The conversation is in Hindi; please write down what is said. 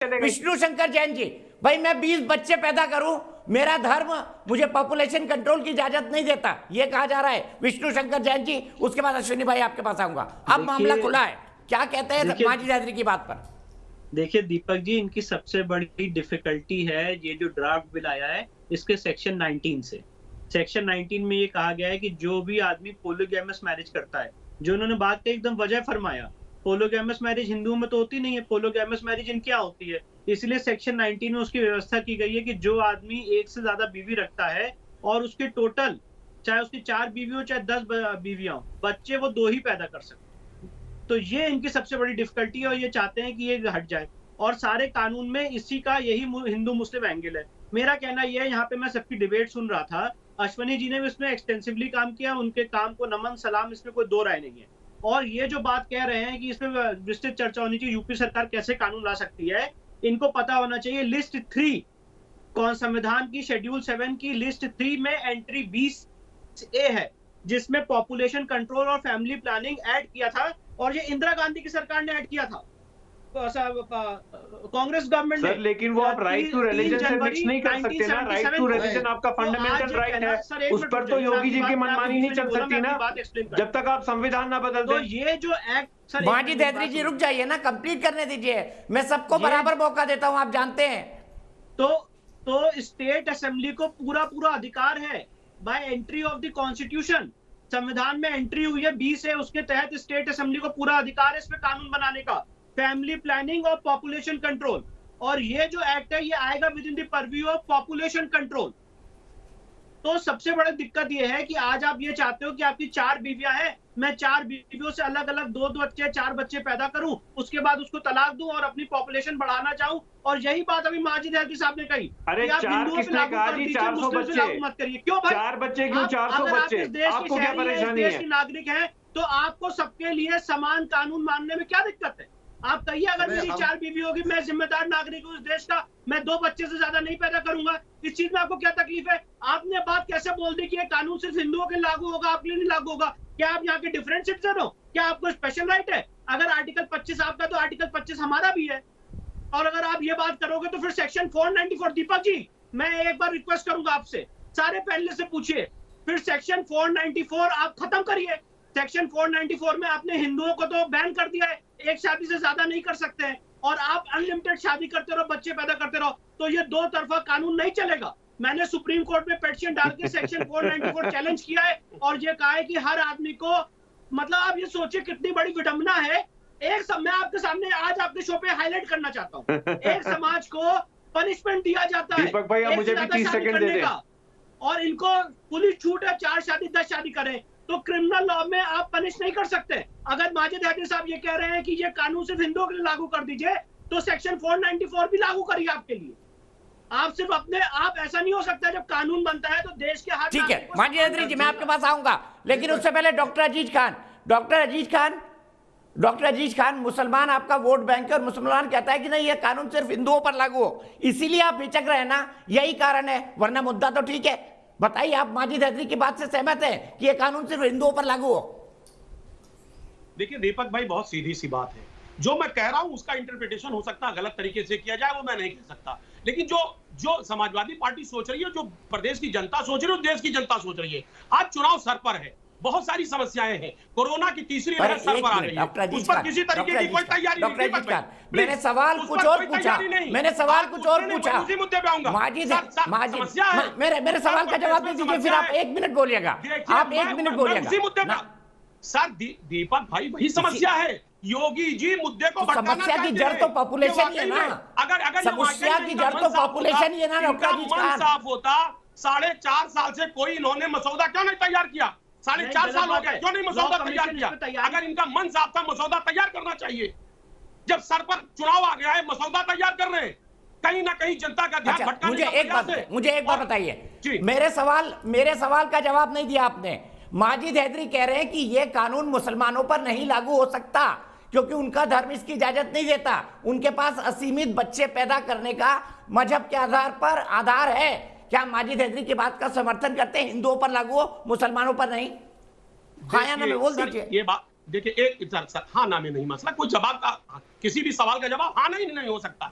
विष्णु शंकर जैन जी, भाई मैं 20 बच्चे पैदा करूं, मेरा धर्म मुझे पॉपुलेशन कंट्रोल की इजाजत नहीं देता, ये कहा जा रहा है विष्णु शंकर जैन जी। उसके बाद अश्विनी भाई आपके पास आऊंगा। अब मामला खुला है, क्या कहते हैं माजिद हैदरी की बात पर? देखिए दीपक जी, इनकी सबसे बड़ी डिफिकल्टी है ये जो ड्राफ्ट बिल आया है इसके सेक्शन 19 से। सेक्शन 19 में ये कहा गया है कि जो भी आदमी पोलोगैमस मैरिज करता है, जो उन्होंने बात की एकदम वजह फरमाया, पोलोगैमस मैरिज हिंदुओं में तो होती नहीं है, पोलोगैमस मैरिज इनके यहाँ होती है। इसलिए सेक्शन 19 में उसकी व्यवस्था की गई है कि जो आदमी एक से ज्यादा बीवी रखता है और उसके टोटल चाहे उसकी 4 बीवी हो चाहे 10 बीवियां हो, बच्चे वो 2 ही पैदा कर सकते। तो ये इनकी सबसे बड़ी डिफिकल्टी है और ये चाहते हैं कि ये हट जाए। और सारे कानून में इसी का यही हिंदू मुस्लिम एंगल है। मेरा कहना यह है, यहाँ पे मैं सबकी डिबेट सुन रहा था, अश्वनी जी ने भी इसमें एक्सटेंसिवली काम किया, उनके काम को नमन सलाम, इसमें कोई दो राय नहीं है। और ये जो बात कह रहे हैं कि इसमें विस्तृत चर्चा होनी चाहिए, यूपी सरकार कैसे कानून ला सकती है, इनको पता होना चाहिए। लिस्ट 3 कौन संविधान की शेड्यूल 7 की लिस्ट 3 में एंट्री 20A है, जिसमें पॉपुलेशन कंट्रोल और फैमिली प्लानिंग ऐड किया था, और ये इंदिरा गांधी की सरकार ने ऐड किया था, कांग्रेस गवर्नमेंट ने। लेकिन वो आप राइट टू रिलीजन से मिक्स नहीं कर सकते ना। राइट टू रिलीजन आपका फंडामेंटल राइट है, उस पर तो योगी जी की मनमानी नहीं चल सकती ना, जब तक आप संविधान ना बदल तो ये जो एक्ट माजिद हैदरी जी रुक जाइए ना, कंप्लीट करने दीजिए, मैं सबको बराबर मौका देता हूं, आप जानते हैं। तो स्टेट असेंबली को पूरा अधिकार है by entry of the constitution. संविधान में एंट्री हुई है 20 है, उसके तहत स्टेट असेंबली को पूरा अधिकार है इस पे कानून बनाने का, फैमिली प्लानिंग और पॉपुलेशन कंट्रोल। और ये जो एक्ट है ये आएगा with in the purview of population control. तो सबसे बड़ी दिक्कत ये है कि आज आप ये चाहते हो कि आपकी 4 बीवियां हैं, मैं 4 बीवियों से अलग अलग 2 बच्चे 4 बच्चे पैदा करूं, उसके बाद उसको तलाक दूं और अपनी पॉपुलेशन बढ़ाना चाहूं। और यही बात अभी माजिद हैदरी साहब ने कही, अरे आप 400 बच्चे मत करिए। क्यों भाई? 4 बच्चे क्यों? 400 बच्चे, आपको क्या परेशानी है? देश के नागरिक हैं तो आपको सबके लिए समान कानून मानने में क्या दिक्कत है? आप कहिए, अगर मेरी 4 बीवी होगी, मैं जिम्मेदार नागरिक हूं इस देश का, मैं 2 बच्चे से ज्यादा नहीं पैदा करूंगा, इस चीज में आपको क्या तकलीफ है? आपने बात कैसे बोल दी कि ये कानून सिर्फ हिंदुओं के लागू होगा, आपके लिए नहीं लागू होगा? क्या आप यहाँ के डिफरेंट सिटीजन हो? क्या आपको स्पेशल राइट है? अगर आर्टिकल 25 आपका तो आर्टिकल 25 हमारा भी है। और अगर आप ये बात करोगे तो फिर सेक्शन 494, दीपक जी मैं एक बार रिक्वेस्ट करूंगा आपसे, सारे पैनलिस्ट से पूछिए, फिर सेक्शन 494 आप खत्म करिए। सेक्शन 494 में आपने हिंदुओं को तो बैन कर दिया है, एक शादी से ज्यादा नहीं कर सकते हैं, और आप अनलिमिटेड शादी करते रहो, बच्चे पैदा करते रहो, तो ये 2 तरफा कानून नहीं चलेगा। मैंने सुप्रीम कोर्ट में पेटिशन डाल के सेक्शन 494 चैलेंज किया है और ये कहा है कि हर आदमी को, मतलब आप ये सोचिए कितनी बड़ी विडंबना है। मैं आपके सामने आज आपके शो पे हाईलाइट करना चाहता हूँ, एक समाज को पनिशमेंट दिया जाता है दीपक भाई, मुझे भी 30 सेकंड दे दें, और इनको पुलिस छूट है 4 शादी 10 शादी करें, तो क्रिमिनल लॉ में आप पनिश नहीं कर सकते। अगर माजिद हैदरी साहब ये कह रहे हैं कि ये कानून सिर्फ हिंदुओं के लिए लागू कर दीजिए, तो सेक्शन 494 भी लागू करिए आपके लिए। आप सिर्फ आप ऐसा नहीं हो सकता, जब कानून बनता है तो देश के हर, ठीक है माजिद हैदरी जी, मैं आपके पास आऊंगा, लेकिन उससे पहले डॉक्टर अजीज खान, मुसलमान आपका वोट बैंक है और मुसलमान कहता है कि नहीं ये कानून सिर्फ हिंदुओं पर लागू हो, इसीलिए आप हिचक रहे हैं ना, यही कारण है, वरना मुद्दा तो ठीक है। बताइए, आप माजिद हैदरी की बात से सहमत हैं कि ये कानून सिर्फ हिंदुओं पर लागू हो? देखिए दीपक भाई, बहुत सीधी सी बात है, जो मैं कह रहा हूं उसका इंटरप्रिटेशन हो सकता है गलत तरीके से किया जाए, वो मैं नहीं कह सकता, लेकिन जो समाजवादी पार्टी सोच रही है, जो प्रदेश की जनता सोच रही है, देश की जनता सोच रही है, आज चुनाव सर पर है, बहुत सारी समस्याएं हैं, कोरोना की तीसरी लहर सर पर आ रही है, उस पर किसी तरीके की कोई तैयारी नहीं। मैंने सवाल कुछ और पूछा, उसी मुद्दे पे आऊंगा। मेरे सवाल का जवाब नहीं दीजिए, फिर आप 1 मिनट बोलिएगा, आप 1 मिनट बोलिएगा। उसी मुद्दे पे सर दीपक भाई, वही समस्या है, योगी जी मुद्दे को भटकाना समस्या की जड़ तो पॉपुलेशन ही है ना, अगर समस्या की जड़ तो पॉपुलेशन ही है ना। मन साफ होता, 4.5 साल से कोई इन्होंने मसौदा क्यों नहीं तैयार किया? 4.5 साल हो गए, क्यों नहीं मसौदा तैयार किया? अगर इनका मन साफ था, मसौदा तैयार करना चाहिए। जब सर पर चुनाव आ गया है, मसौदा तैयार कर रहे हैं, कहीं ना कहीं जनता का ध्यान भटकाने मुझे एक बात बताइए, मेरे सवाल का जवाब नहीं दिया आपने। माजिद हैदरी कह रहे हैं कि यह कानून मुसलमानों पर नहीं लागू हो सकता क्योंकि उनका धर्म इसकी इजाजत नहीं देता, उनके पास असीमित बच्चे पैदा करने का मजहब के आधार पर आधार है। क्या माजिद हैदरी की बात का समर्थन करते हैं, हिंदुओं पर लागू हो, मुसलमानों पर नहीं? हाँ या ना में बोल दीजिए। ये बात देखिए, एक हाँ ना में नहीं मसला, कोई जवाब का, किसी भी सवाल का जवाब हाँ नहीं हो सकता।